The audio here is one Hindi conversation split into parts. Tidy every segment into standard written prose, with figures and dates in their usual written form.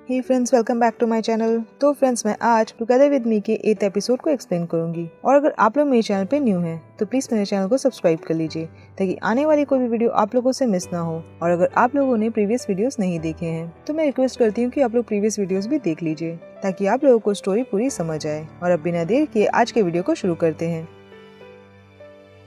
Hey friends, welcome back to my channel. तो फ्रेंड्स, मैं आज टुगेदर विद मी के 8th एपिसोड को एक्सप्लेन करूंगी। और अगर आप लोग मेरे चैनल पे न्यू हैं तो प्लीज मेरे चैनल को सब्सक्राइब कर लीजिए ताकि आने वाली कोई भी वीडियो आप लोगों से मिस ना हो। और अगर आप लोगों ने प्रीवियस वीडियोस नहीं देखे हैं तो मैं रिक्वेस्ट करती हूँ कि आप लोग प्रीवियस वीडियोस भी देख लीजिए ताकि आप लोगों को स्टोरी पूरी समझ आए। और अब बिना देर किए आज के वीडियो को शुरू करते हैं।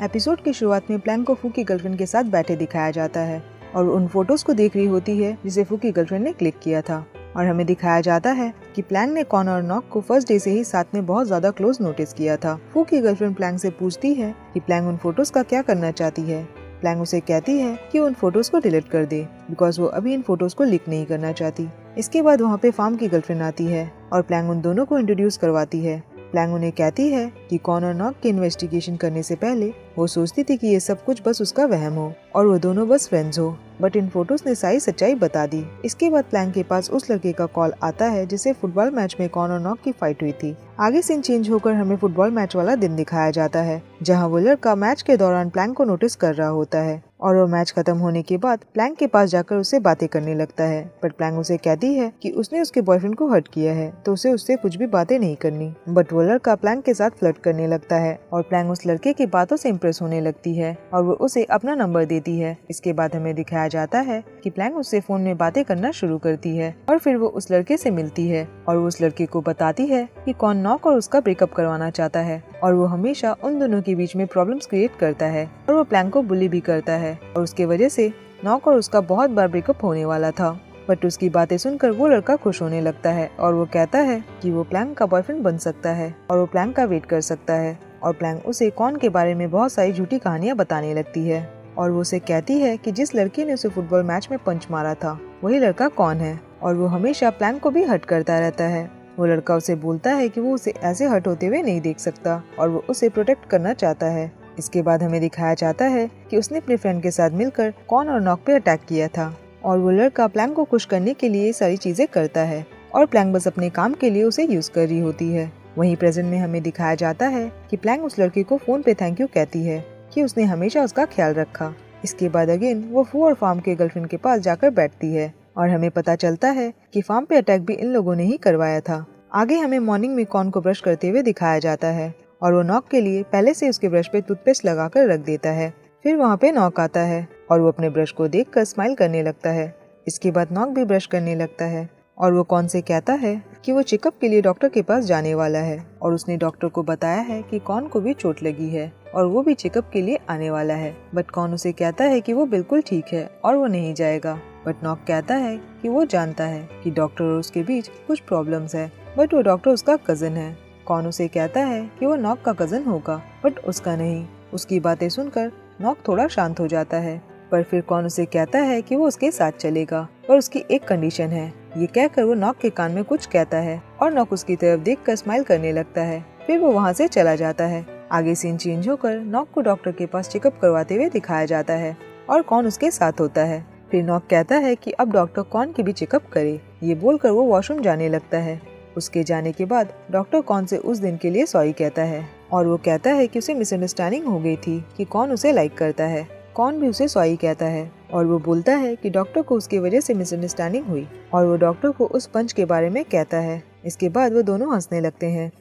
एपिसोड की शुरुआत में प्लैंक को फू की गर्लफ्रेंड के साथ बैठे दिखाया जाता है और उन फोटोज को देख रही होती है जिसे फू की गर्लफ्रेंड ने क्लिक किया था। और हमें दिखाया जाता है कि प्लैंक ने कॉन और नॉक को फर्स्ट डे से ही साथ में बहुत ज्यादा क्लोज नोटिस किया था। फू की गर्लफ्रेंड प्लैंक से पूछती है कि प्लैंक उन फोटोज का क्या करना चाहती है। प्लैंक उसे कहती है कि उन फोटोज को डिलीट कर दे बिकॉज वो अभी इन फोटोज को लीक नहीं करना चाहती। इसके बाद वहाँ पे फार्म की गर्लफ्रेंड आती है और प्लैंक उन दोनों को इंट्रोड्यूस करवाती है। प्लैंक उन्हें कहती है कि कॉन और नॉक की इन्वेस्टिगेशन करने से पहले वो सोचती थी कि ये सब कुछ बस उसका वहम हो और वो दोनों बस फ्रेंड्स हो, बट इन फोटोज ने सारी सच्चाई बता दी। इसके बाद प्लैंक के पास उस लड़के का कॉल आता है जिसे फुटबॉल मैच में कॉन और नॉक की फाइट हुई थी। आगे सीन चेंज होकर हमें फुटबॉल मैच वाला दिन दिखाया जाता है जहाँ वो लड़का मैच के दौरान प्लैंक को नोटिस कर रहा होता है और वो मैच खत्म होने के बाद प्लैंक के पास जाकर उससे बातें करने लगता है। बट प्लैंक उसे कहती है कि उसने उसके बॉयफ्रेंड को हर्ट किया है तो उसे उससे कुछ भी बातें नहीं करनी। बट वो लड़का प्लैंक के साथ फ्लर्ट करने लगता है और प्लैंक उस लड़के की बातों से इम्प्रेस होने लगती है और वो उसे अपना नंबर देती है। इसके बाद हमें दिखाया जाता है कि प्लैंक उससे फोन में बातें करना शुरू करती है और फिर वो उस लड़के से मिलती है और वो उस लड़के को बताती है कि कॉन नॉक और उसका ब्रेकअप करवाना चाहता है और वो हमेशा उन दोनों के बीच में प्रॉब्लम्स क्रिएट करता है और वो प्लैंक को बुली भी करता है और उसके वजह से नॉक और उसका बहुत बार ब्रेकअप होने वाला था। बट उसकी बातें सुनकर वो लड़का खुश होने लगता है और वो कहता है कि वो प्लैंक का बॉयफ्रेंड बन सकता है और वो प्लैंक का वेट कर सकता है। और प्लैंक उसे कॉन के बारे में बहुत सारी झूठी कहानियां बताने लगती है और वो उसे कहती है कि जिस लड़के ने उसे फुटबॉल मैच में पंच मारा था वही लड़का कौन है और वो हमेशा प्लैंक को भी हर्ट करता रहता है। वो लड़का उसे बोलता है कि वो उसे ऐसे हर्ट होते हुए नहीं देख सकता और वो उसे प्रोटेक्ट करना चाहता है। इसके बाद हमें दिखाया जाता है कि उसने अपने फ्रेंड के साथ मिलकर कॉन और नॉक पे अटैक किया था और वो लड़का प्लैंक को खुश करने के लिए सारी चीजें करता है और प्लैंक बस अपने काम के लिए उसे यूज कर रही होती है। वहीं प्रेजेंट में हमें दिखाया जाता है कि प्लैंक उस लड़के को फोन पे थैंक यू कहती है कि उसने हमेशा उसका ख्याल रखा। इसके बाद अगेन वो फू और फार्म के गर्लफ्रेंड के पास जाकर बैठती है और हमें पता चलता है कि फार्म पे अटैक भी इन लोगों ने ही करवाया था। आगे हमें मॉर्निंग में कॉन को ब्रश करते हुए दिखाया जाता है और वो नॉक के लिए पहले से उसके ब्रश पे टूथपेस्ट लगाकर रख देता है। फिर वहाँ पे नॉक आता है और वो अपने ब्रश को देखकर स्माइल करने लगता है। इसके बाद नॉक भी ब्रश करने लगता है और वो कॉन से कहता है कि वो चेकअप के लिए डॉक्टर के पास जाने वाला है और उसने डॉक्टर को बताया है कि कॉन को भी चोट लगी है और वो भी चेकअप के लिए आने वाला है। बट कॉन उसे कहता है कि वो बिल्कुल ठीक है और वो नहीं जाएगा। बट नॉक कहता है कि वो जानता है कि डॉक्टर और उसके बीच कुछ प्रॉब्लम्स है बट वो डॉक्टर उसका कजन है। कॉन उसे कहता है कि वो नॉक का कजन होगा बट उसका नहीं। उसकी बातें सुनकर नॉक थोड़ा शांत हो जाता है पर फिर कॉन उसे कहता है कि वो उसके साथ चलेगा पर उसकी एक कंडीशन है। ये कहकर वो नॉक के कान में कुछ कहता है और नॉक उसकी तरफ देखकर स्माइल करने लगता है। फिर वो वहाँ से चला जाता है। आगे सीन चेंज होकर नॉक को डॉक्टर के पास चेकअप करवाते हुए दिखाया जाता है और कॉन उसके साथ होता है। फिर नॉक कहता है कि अब डॉक्टर कॉन की भी चेकअप करे। ये बोलकर वो वॉशरूम जाने लगता है। उसके जाने के बाद डॉक्टर कॉन से उस दिन के लिए सॉरी कहता है और वो कहता है कि उसे मिसअंडरस्टैंडिंग हो गई थी कि कॉन उसे लाइक करता है। कॉन भी उसे सॉरी कहता है और वो बोलता है कि डॉक्टर को उसकी वजह से मिसअंडरस्टैंडिंग हुई और वो डॉक्टर को उस पंच के बारे में कहता है। इसके बाद वो दोनों हंसने लगते हैं।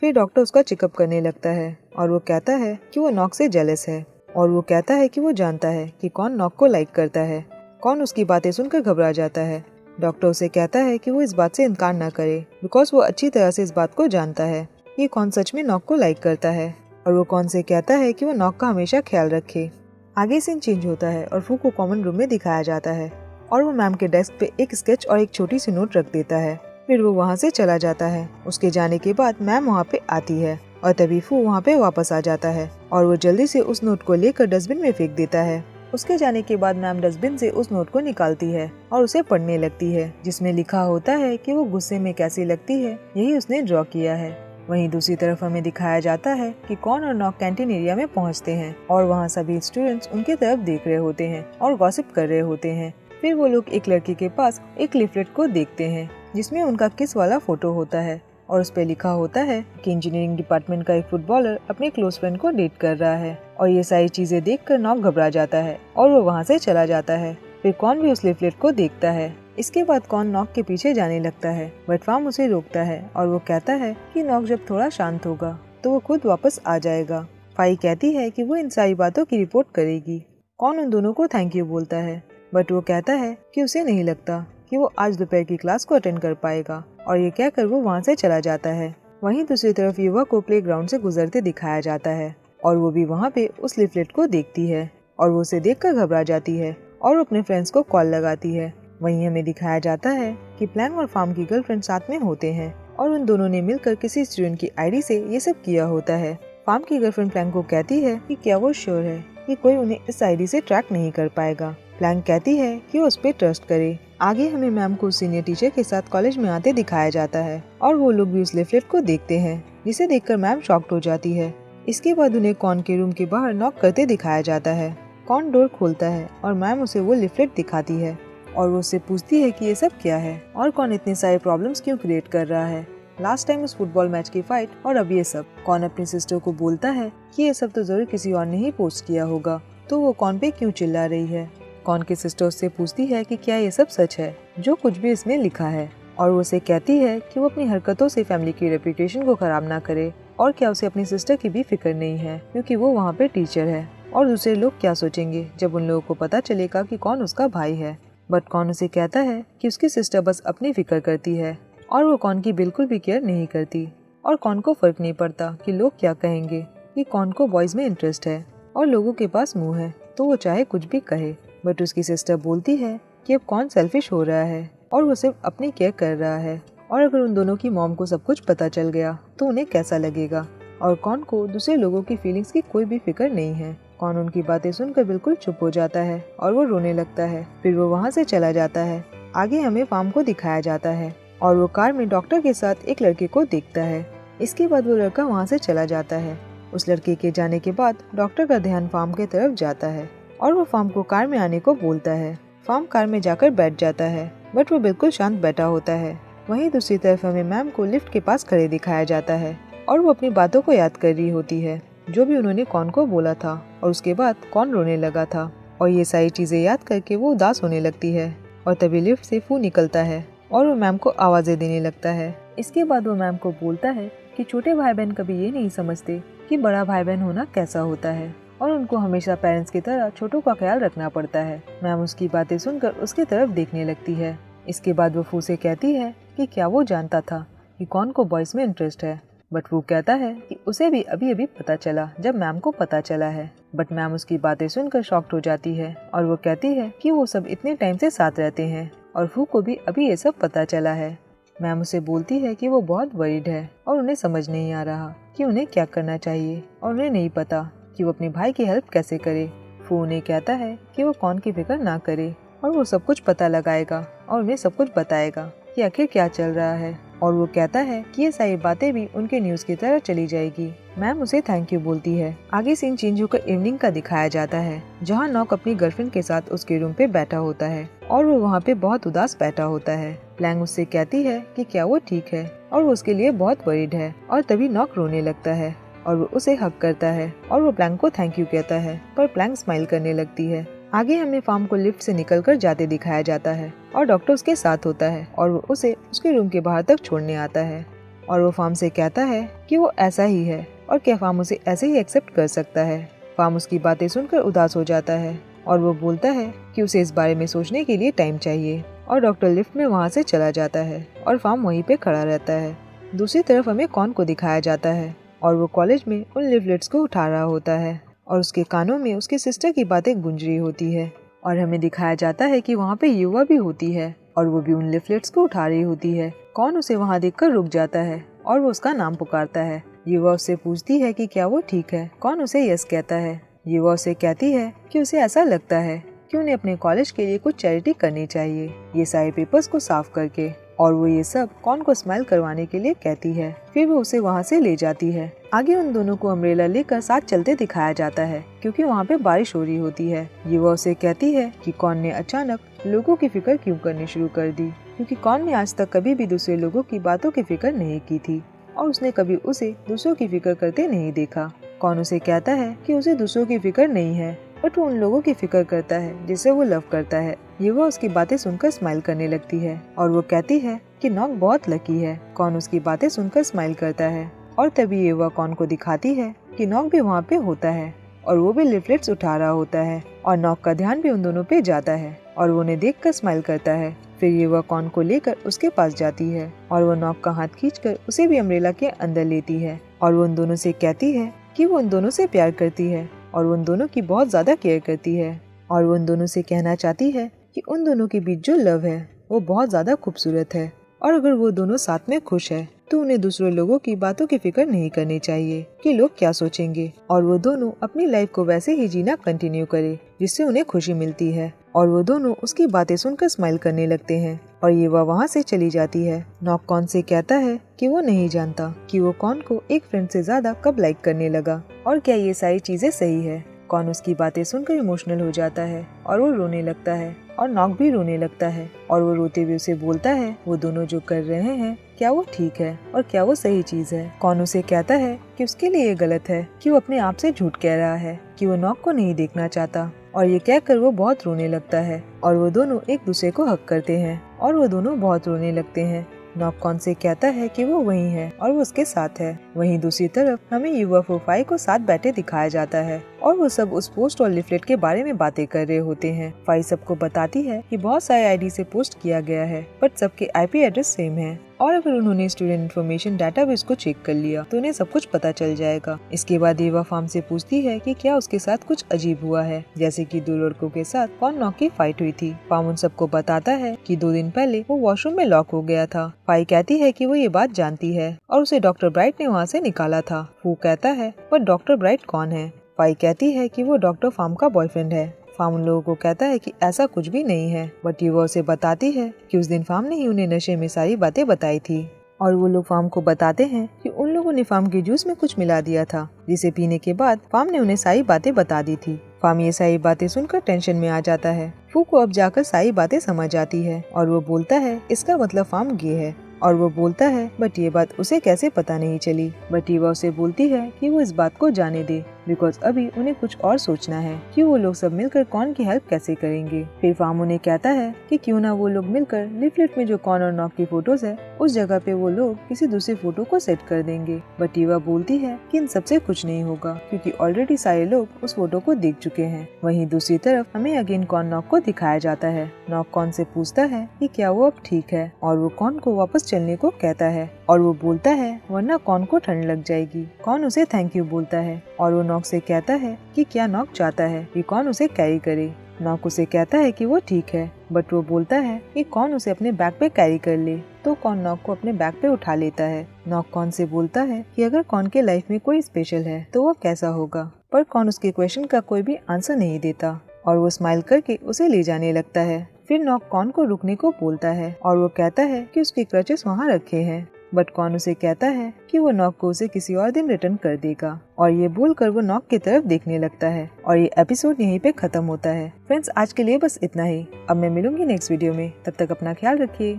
फिर डॉक्टर उसका चेकअप करने लगता है और वो कहता है कि वो नॉक से जेलस है और वो कहता है कि वो जानता है कि कौन नॉक को लाइक करता है। कौन उसकी बातें सुनकर घबरा जाता है। डॉक्टर उसे कहता है कि वो इस बात से इनकार ना करे बिकॉज वो अच्छी तरह से इस बात को जानता है कि कौन सच में नॉक को लाइक करता है और वो कौन से कहता है कि वो नॉक का हमेशा ख्याल रखे। आगे सीन चेंज होता है और फू को कॉमन रूम में दिखाया जाता है और वो मैम के डेस्क पे एक स्केच और एक छोटी सी नोट रख देता है। फिर वो वहाँ से चला जाता है। उसके जाने के बाद मैम वहाँ पे आती है और तभी फू वहाँ पे वापस आ जाता है और वो जल्दी से उस नोट को लेकर डस्टबिन में फेंक देता है। उसके जाने के बाद मैम डस्टबिन से उस नोट को निकालती है और उसे पढ़ने लगती है जिसमें लिखा होता है कि वो गुस्से में कैसी लगती है यही उसने ड्रॉ किया है। वहीं दूसरी तरफ हमें दिखाया जाता है कि कॉन और नॉक कैंटीन एरिया में पहुंचते हैं और वहां सभी स्टूडेंट्स उनके तरफ देख रहे होते हैं और गॉसिप कर रहे होते हैं। फिर वो लोग एक लड़की के पास एक लिफलेट को देखते हैं जिसमें उनका किस वाला फोटो होता है और उस पे लिखा होता है कि इंजीनियरिंग डिपार्टमेंट का एक फुटबॉलर अपने क्लोज फ्रेंड को डेट कर रहा है। और ये सारी चीजें देखकर नॉक घबरा जाता है और वो वहाँ से चला जाता है। फिर कॉन भी उस लिफलेट को देखता है इसके बाद कॉन नॉक के पीछे जाने लगता है, बट फार्म उसे रोकता है और वो कहता है कि नॉक जब थोड़ा शांत होगा तो वो खुद वापस आ जाएगा। फाई कहती है कि वो इन सारी बातों की रिपोर्ट करेगी। कॉन उन दोनों को थैंक यू बोलता है, बट वो कहता है कि उसे नहीं लगता कि वो आज दोपहर की क्लास को अटेंड कर पाएगा, और ये कहकर वो वहाँ से चला जाता है। वहीं दूसरी तरफ युवा को प्लेग्राउंड से गुजरते दिखाया जाता है और वो भी वहाँ पे उस लिफलेट को देखती है और वो उसे देखकर घबरा जाती है और अपने फ्रेंड्स को कॉल लगाती है। वहीं हमें दिखाया जाता है कि प्लैंक और फार्म की गर्लफ्रेंड साथ में होते हैं और उन दोनों ने मिलकर किसी स्टूडेंट की आईडी से ये सब किया होता है। फार्म की गर्लफ्रेंड प्लैंक को कहती है कि क्या वो श्योर है कि कोई उन्हें इस आईडी से ट्रैक नहीं कर पाएगा। प्लैंक कहती है कि वो उस पर ट्रस्ट करे। आगे हमें मैम को सीनियर टीचर के साथ कॉलेज में आते दिखाया जाता है और वो लोग भी उस लिफलेट को देखते हैं, जिसे देखकर मैम शॉक्ड हो जाती है। इसके बाद उन्हें कॉन के रूम के बाहर नॉक करते दिखाया जाता है। कॉन डोर खोलता है और मैम उसे वो लिफलेट दिखाती है और वो उससे पूछती है कि ये सब क्या है और कौन इतने सारे प्रॉब्लम्स क्यों क्रिएट कर रहा है। लास्ट टाइम उस फुटबॉल मैच की फाइट और अब ये सब। कॉन अपनी सिस्टर को बोलता है कि ये सब तो जरूर किसी और ने ही पोस्ट किया होगा, तो वो कॉन पे क्यों चिल्ला रही है। कॉन की सिस्टर उससे पूछती है कि क्या ये सब सच है जो कुछ भी इसमें लिखा है, और वो उसे कहती है कि वो अपनी हरकतों से फैमिली की रेपुटेशन को खराब ना करे, और क्या उसे अपनी सिस्टर की भी फिक्र नहीं है क्योंकि वो वहाँ पे टीचर है और दूसरे लोग क्या सोचेंगे जब उन लोगों को पता चलेगा कि कौन उसका भाई है। बट कॉन उसे कहता है कि उसकी सिस्टर बस अपनी फिक्र करती है और वो कॉन की बिल्कुल भी केयर नहीं करती, और कॉन को फर्क नहीं पड़ता कि लोग क्या कहेंगे कि कॉन को बॉयज में इंटरेस्ट है और लोगों के पास मुंह है तो वो चाहे कुछ भी कहे। बट उसकी सिस्टर बोलती है कि अब कॉन सेल्फिश हो रहा है और वो सिर्फ अपनी केयर कर रहा है, और अगर उन दोनों की मॉम को सब कुछ पता चल गया तो उन्हें कैसा लगेगा, और कॉन को दूसरे लोगों की फीलिंग्स की कोई भी फिक्र नहीं है। कॉन उनकी बातें सुनकर बिल्कुल चुप हो जाता है और वो रोने लगता है। फिर वो वहाँ से चला जाता है। आगे हमें फार्म को दिखाया जाता है और वो कार में डॉक्टर के साथ एक लड़के को देखता है। इसके बाद वो लड़का वहाँ से चला जाता है। उस लड़के के जाने के बाद डॉक्टर का ध्यान फार्म के तरफ जाता है और वो फार्म को कार में आने को बोलता है। फार्म कार में जाकर बैठ जाता है, बट वो बिल्कुल शांत बैठा होता है। वहीं दूसरी तरफ हमें मैम को लिफ्ट के पास खड़े दिखाया जाता है और वो अपनी बातों को याद कर रही होती है, जो भी उन्होंने कॉन को बोला था, और उसके बाद कॉन रोने लगा था, और ये सारी चीजें याद करके वो उदास होने लगती है। और तभी लिफ्ट से फू निकलता है और वो मैम को आवाजें देने लगता है। इसके बाद वो मैम को बोलता है कि छोटे भाई बहन कभी ये नहीं समझते कि बड़ा भाई बहन होना कैसा होता है, और उनको हमेशा पेरेंट्स की तरह छोटों का ख्याल रखना पड़ता है। मैम उसकी बातें सुनकर उसकी तरफ देखने लगती है। इसके बाद वो फू से कहती है कि क्या वो जानता था कि कॉन को बॉयज में इंटरेस्ट है, बट वो कहता है कि उसे भी अभी अभी पता चला जब मैम को पता चला है। बट मैम उसकी बातें सुनकर शॉक्ड हो जाती है और वो कहती है कि वो सब इतने टाइम से साथ रहते हैं और फू को भी अभी ये सब पता चला है। मैम उसे बोलती है कि वो बहुत वरीड है और उन्हें समझ नहीं आ रहा कि उन्हें क्या करना चाहिए, और उन्हें नहीं पता कि वो अपने भाई की हेल्प कैसे करे। फू उन्हें कहता है कि वो कॉन की फिक्र ना करे और वो सब कुछ पता लगाएगा और उन्हें सब कुछ बताएगा कि आखिर क्या चल रहा है, और वो कहता है कि ये सारी बातें भी उनके न्यूज की तरह चली जाएगी। मैम उसे थैंक यू बोलती है। आगे सीन चेंज होकर इवनिंग का दिखाया जाता है, जहाँ नॉक अपनी गर्लफ्रेंड के साथ उसके रूम पे बैठा होता है और वो वहाँ पे बहुत उदास बैठा होता है। प्लैंक उससे कहती है कि क्या वो ठीक है, और वो उसके लिए बहुत वरीड है, और तभी नॉक रोने लगता है और वो उसे हक करता है और वो प्लैंक को थैंक यू कहता है, पर प्लैंक स्माइल करने लगती है। आगे हमें फार्म को लिफ्ट से निकलकर जाते दिखाया जाता है और डॉक्टर उसके साथ होता है और वो उसे उसके रूम के बाहर तक छोड़ने आता है, और वो फार्म से कहता है कि वो ऐसा ही है और क्या फार्म उसे ऐसे ही एक्सेप्ट कर सकता है। फार्म उसकी बातें सुनकर उदास हो जाता है और वो बोलता है कि उसे इस बारे में सोचने के लिए टाइम चाहिए, और डॉक्टर लिफ्ट में वहाँ से चला जाता है और फार्म वहीं पे खड़ा रहता है। दूसरी तरफ हमें कॉन को दिखाया जाता है और वो कॉलेज में उन लिफलेट्स को उठा रहा होता है और उसके कानों में उसकी सिस्टर की बातें गूंज रही होती है, और हमें दिखाया जाता है कि वहाँ पे युवा भी होती है और वो भी उन लिफलेट्स को उठा रही होती है। कॉन उसे वहाँ देखकर रुक जाता है और वो उसका नाम पुकारता है। युवा उससे पूछती है कि क्या वो ठीक है। कॉन उसे यस कहता है। युवा उसे कहती है कि उसे ऐसा लगता है कि उन्हें अपने कॉलेज के लिए कुछ चैरिटी करनी चाहिए, ये सारे पेपर्स को साफ करके, और वो ये सब कॉन को स्माइल करवाने के लिए कहती है। फिर वो उसे वहाँ से ले जाती है। आगे उन दोनों को अम्ब्रेला लेकर साथ चलते दिखाया जाता है क्योंकि वहाँ पे बारिश हो रही होती है। युवा उसे कहती है कि कॉन ने अचानक लोगों की फिक्र क्यों करनी शुरू कर दी, क्योंकि कॉन ने आज तक कभी भी दूसरे लोगों की बातों की फिक्र नहीं की थी और उसने कभी उसे दूसरों की फिक्र करते नहीं देखा। कॉन उसे कहता है कि उसे दूसरों की फिक्र नहीं है बट वो उन लोगों की फिक्र करता है जिसे वो लव करता है। युवा उसकी बातें सुनकर स्माइल करने लगती है और वो कहती है कि नॉक बहुत लकी है। कॉन उसकी बातें सुनकर स्माइल करता है और तभी युवा कॉन को दिखाती है कि नॉक भी वहाँ पे होता है और वो भी लिफलेट्स उठा रहा होता है और नॉक का ध्यान भी उन दोनों पे जाता है और वो उन्हें देखकर स्माइल करता है। फिर ये वह कॉन को लेकर उसके पास जाती है और वो नॉक का हाथ खींचकर उसे भी अम्ब्रेला के अंदर लेती है और वो उन दोनों से कहती है कि वो उन दोनों से प्यार करती है और वो उन दोनों की बहुत ज्यादा केयर करती है और वो उन दोनों से कहना चाहती है कि उन दोनों के बीच जो लव है वो बहुत ज्यादा खूबसूरत है और अगर वो दोनों साथ में खुश है तो उन्हें दूसरे लोगों की बातों की फिक्र नहीं करनी चाहिए कि लोग क्या सोचेंगे और वो दोनों अपनी लाइफ को वैसे ही जीना कंटिन्यू करे जिससे उन्हें खुशी मिलती है। और वो दोनों उसकी बातें सुनकर स्माइल करने लगते हैं और ये वहाँ से चली जाती है। नॉक कॉन से कहता है कि वो नहीं जानता कि वो कॉन को एक फ्रेंड से ज्यादा कब लाइक करने लगा और क्या ये सारी चीजें सही है। कॉन उसकी बातें सुनकर इमोशनल हो जाता है और वो रोने लगता है और नॉक भी रोने लगता है और वो रोते हुए उसे बोलता है वो दोनों जो कर रहे हैं क्या वो ठीक है और क्या वो सही चीज है। कॉन उसे कहता है कि उसके लिए ये गलत है कि वो अपने आप से झूठ कह रहा है कि वो नॉक को नहीं देखना चाहता और ये कहकर वो बहुत रोने लगता है और वो दोनों एक दूसरे को हक करते हैं और वो दोनों बहुत रोने लगते हैं। नॉक कॉन से कहता है कि वो वहीं है और वो उसके साथ है। वहीं दूसरी तरफ हमें यूएफओ फाई को साथ बैठे दिखाया जाता है और वो सब उस पोस्ट और लिफलेट के बारे में बातें कर रहे होते हैं। फाई सबको बताती है कि बहुत सारे आईडी से पोस्ट किया गया है बट सबके आईपी एड्रेस सेम है और अगर उन्होंने स्टूडेंट इन्फॉर्मेशन डाटाबेस को चेक कर लिया तो उन्हें सब कुछ पता चल जाएगा। इसके बाद ईवा फार्म से पूछती है कि क्या उसके साथ कुछ अजीब हुआ है, जैसे कि 2 लड़कों के साथ कॉन नॉक की फाइट हुई थी। फार्म उन सबको बताता है कि 2 दिन पहले वो वॉशरूम में लॉक हो गया था। फाई कहती है कि वो ये बात जानती है और उसे डॉक्टर ब्राइट ने वहाँ से निकाला था। फू कहता है पर डॉक्टर ब्राइट कौन है। फाई कहती है कि वो डॉक्टर फार्म का बॉयफ्रेंड है। फार्म उन लोगों को कहता है कि ऐसा कुछ भी नहीं है बट युवा उसे बताती है कि उस दिन फार्म ने ही उन्हें नशे में सारी बातें बताई थी और वो लोग फार्म को बताते हैं कि उन लोगों ने फार्म के जूस में कुछ मिला दिया था जिसे पीने के बाद फार्म ने उन्हें सारी बातें बता दी थी। फार्म ये सारी बातें सुनकर टेंशन में आ जाता है। फू को अब जाकर सारी बातें समझ आती है और वो बोलता है इसका मतलब फार्म गे है और वो बोलता है बट ये बात उसे कैसे पता नहीं चली। बट ईवा उसे बोलती है कि वो इस बात को जाने दे बिकॉज अभी उन्हें कुछ और सोचना है कि वो लोग सब मिलकर कॉन की हेल्प कैसे करेंगे। फिर फार्म उन्हें कहता है कि क्यों ना वो लोग मिलकर लिफलेट में जो कॉन और नॉक की फोटोज है उस जगह पे वो लोग किसी दूसरी फोटो को सेट कर देंगे। बट ईवा बोलती है कि इन सबसे कुछ नहीं होगा क्योंकि ऑलरेडी सारे लोग उस फोटो को देख चुके हैं। वहीं दूसरी तरफ हमें अगेन कॉन नॉक को दिखाया जाता है। नॉक कॉन से पूछता है कि क्या वो अब ठीक है और वो कॉन को वापस चलने को कहता है और वो बोलता है वरना कॉन को ठंड लग जाएगी। कॉन उसे थैंक यू बोलता है और वो नॉक से कहता है कि क्या नॉक चाहता है कि कॉन उसे कैरी करे। नॉक उसे कहता है कि वो ठीक है बट वो बोलता है कि कॉन उसे अपने बैग पे कैरी कर ले तो कॉन नॉक को अपने बैग पे उठा लेता है। नॉक कॉन से बोलता है कि अगर कॉन के लाइफ में कोई स्पेशल है तो वो कैसा होगा पर कॉन उसके क्वेश्चन का कोई भी आंसर नहीं देता और वो स्माइल करके उसे ले जाने लगता है। फिर नॉक कॉन को रुकने को बोलता है और वो कहता है कि उसके क्रचेस वहाँ रखे हैं बट कॉन उसे कहता है कि वो नॉक को उसे किसी और दिन रिटर्न कर देगा और ये बोलकर वो नॉक की तरफ देखने लगता है और ये एपिसोड यहीं पे खत्म होता है। फ्रेंड्स आज के लिए बस इतना ही। अब मैं मिलूंगी नेक्स्ट वीडियो में, तब तक अपना ख्याल रखिए।